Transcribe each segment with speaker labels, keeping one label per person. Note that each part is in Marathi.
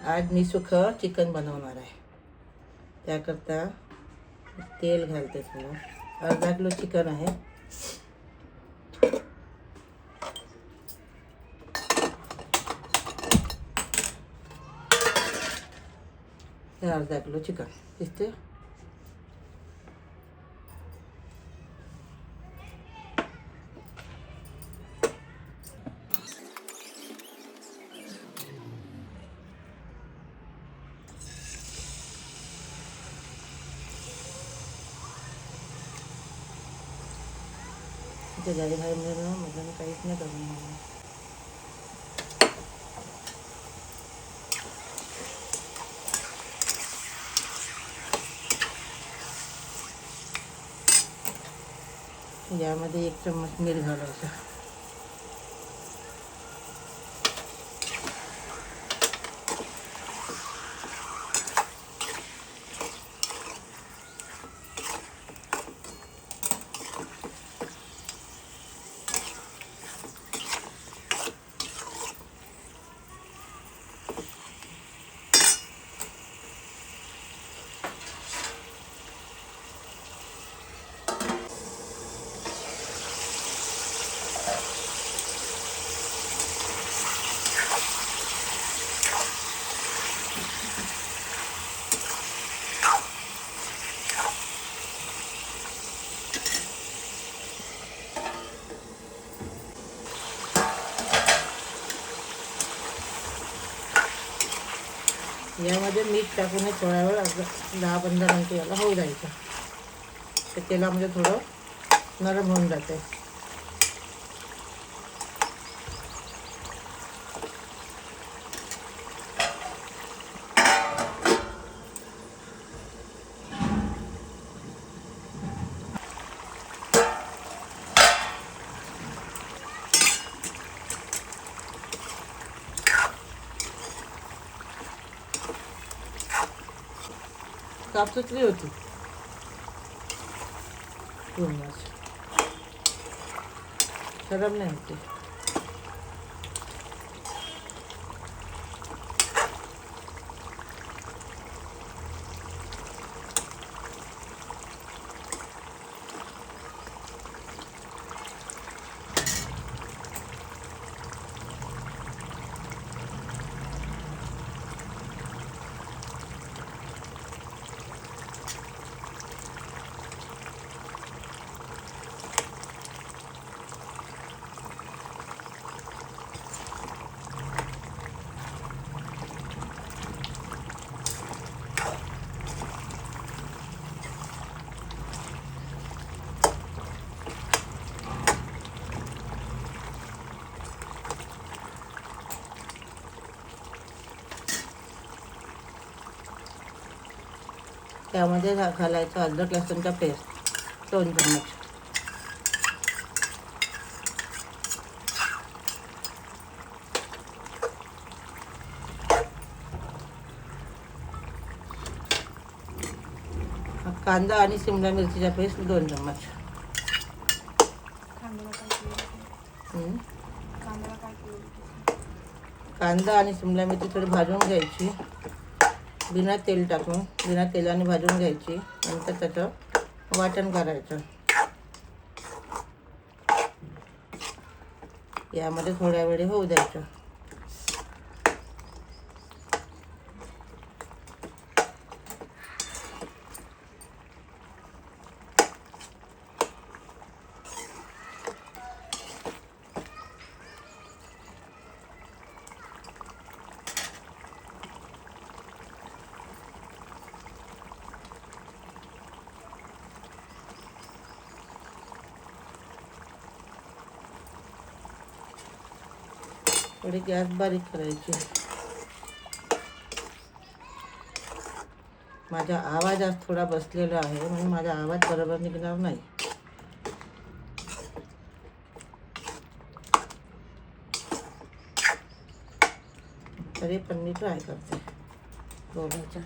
Speaker 1: आज मी सुखं चिकन बनवणार आहे. त्याकरता तेल घालते थोडं. अर्धा किलो चिकन आहे. हे अर्धा किलो चिकन दिसते. इथे गाडी बाहेर मिळणं म्हणजे काहीच नाही करणार. यामध्ये 1 चम्मच मीठ घालायचं. यामध्ये मीठ टाकून थोडा वेळ 10-15 मिनिटं याला होऊ द्यायचं. ते तेलामध्ये थोडं नरम होऊन जाते. काप सुटली होती पूर्णच, खराब नाही होती. त्यामध्ये घालायचं अद्रक लसूणचा पेस्ट 2 चम्मच. कांदा आणि शिमला मिरचीचा पेस्ट 2 चम्मच. कांदा आणि शिमला मिरची थोडी भाजून घ्यायची. बिना तेल टाकून बिना तेलाने भाजून घ्यायची. नंतर त्याचं वाटण करायचं. यामध्ये थोड्या वेळ होऊ द्यायचं. थोडी गॅस बारीक करायची. माझा आवाज आज थोडा बसलेला आहे म्हणून माझा आवाज बरोबर निघणार नाही. तरी पण मी ट्राय करते बोलायचं.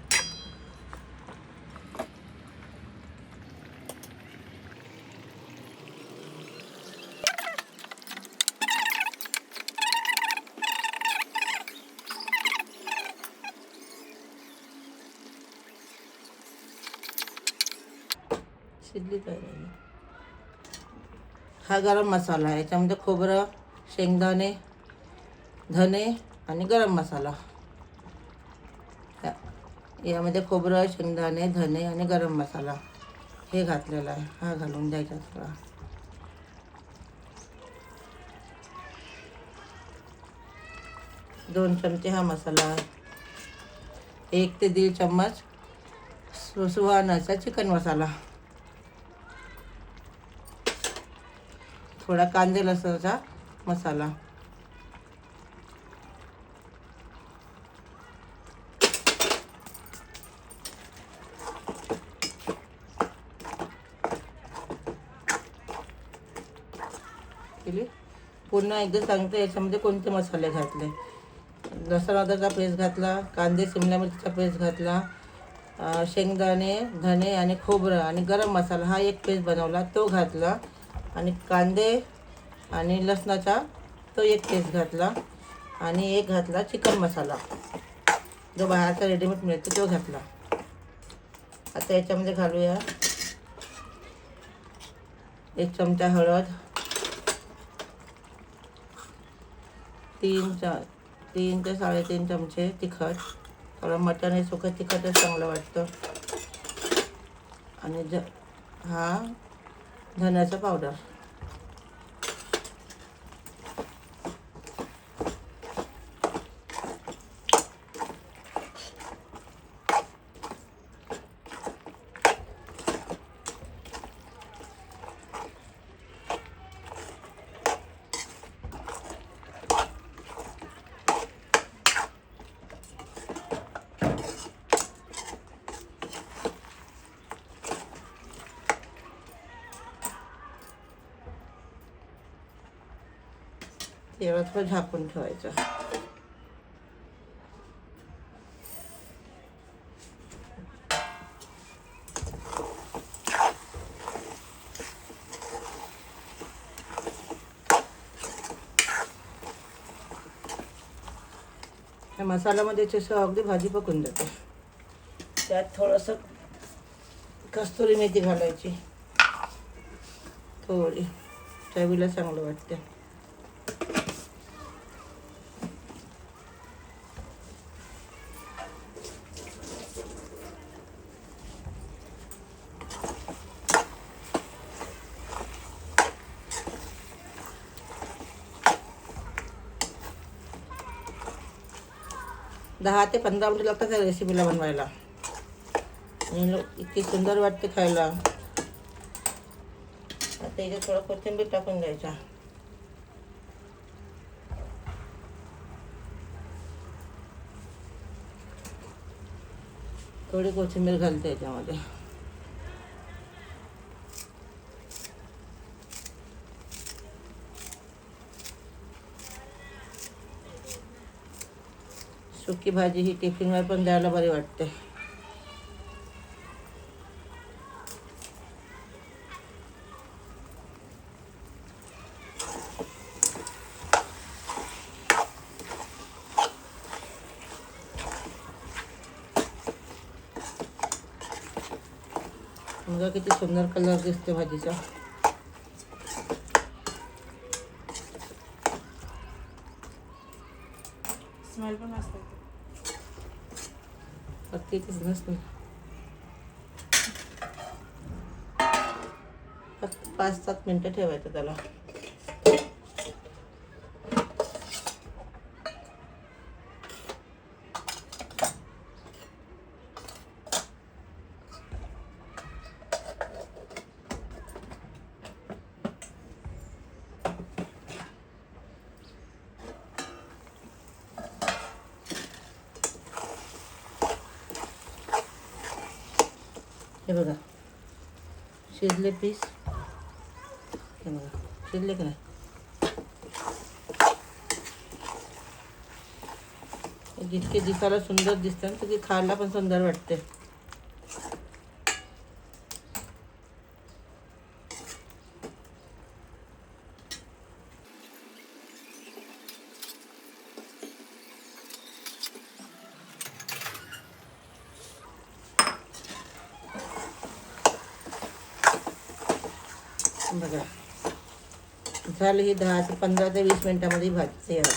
Speaker 1: शिजली काय नाही. हा गरम मसाला आहे. याच्यामध्ये खोबरं, शेंगदाणे, धने आणि गरम मसाला. यामध्ये खोबरं, शेंगदाणे, धने आणि गरम मसाला हे घातलेला आहे. हा घालून द्यायचा थोडा. 2 चमचे हा मसाला. 1 ते 1.5 चम्मच सुहानाचा चिकन मसाला. थोडा कांदे लसणाचा मसाला. केली. पुन्हा एकदा सांगते याच्यामध्ये कोणते मसाले घातले. लसूण अद्रकचा पेस्ट घातला, कांदे शिमला मिरचीचा पेस्ट घातला, शेंगदाणे, धने आणि खोबरं आणि गरम मसाला हा एक पेस्ट बनवला तो घातला, आणि कांदे आणि लसणाचा तो एक पेस्ट घातला, आणि एक घातला चिकन मसाला जो बाहेरचा रेडीमेड मिळतो तो घातला. आता याच्यामध्ये घालूया 1 चमचा हळद, 3 ते 3.5 चमचे तिखट. थोडं मटण हे सुकं तिखटच चांगलं वाटतं. आणि हा धण्याचा पावडर. तेव्हा थोडं झाकून ठेवायचं. या मसाल्यामध्ये अगदी भाजी पकून जाते. त्यात थोडंसं कस्तुरी मेथी घालायची, थोडी चवीला चांगलं वाटते. दहा ते 15 मिनिट लागतात त्या रेसिपीला बनवायला. इतकी सुंदर वाटते खायला. आता इथे थोडं कोथिंबीर टाकून द्यायचा. थोडी कोथिंबीर घालते याच्यामध्ये. सुकी भाजी ही टिफिनवर पण द्यायला बरी वाटते. बघा किती सुंदर कलर दिसते भाजीचा.
Speaker 2: स्मेल पण मस्त येते.
Speaker 1: फक्त 5-7 मिनटं ठेवायचं त्याला. हे बघा शिजले पीस. हे बघा शिजले की नाही. जितके दिसायला सुंदर दिसतात तितके खायला पण सुंदर वाटते. बघा झालं ही 10 ते 15 ते 20 मिनटामध्ये भाजी तयार.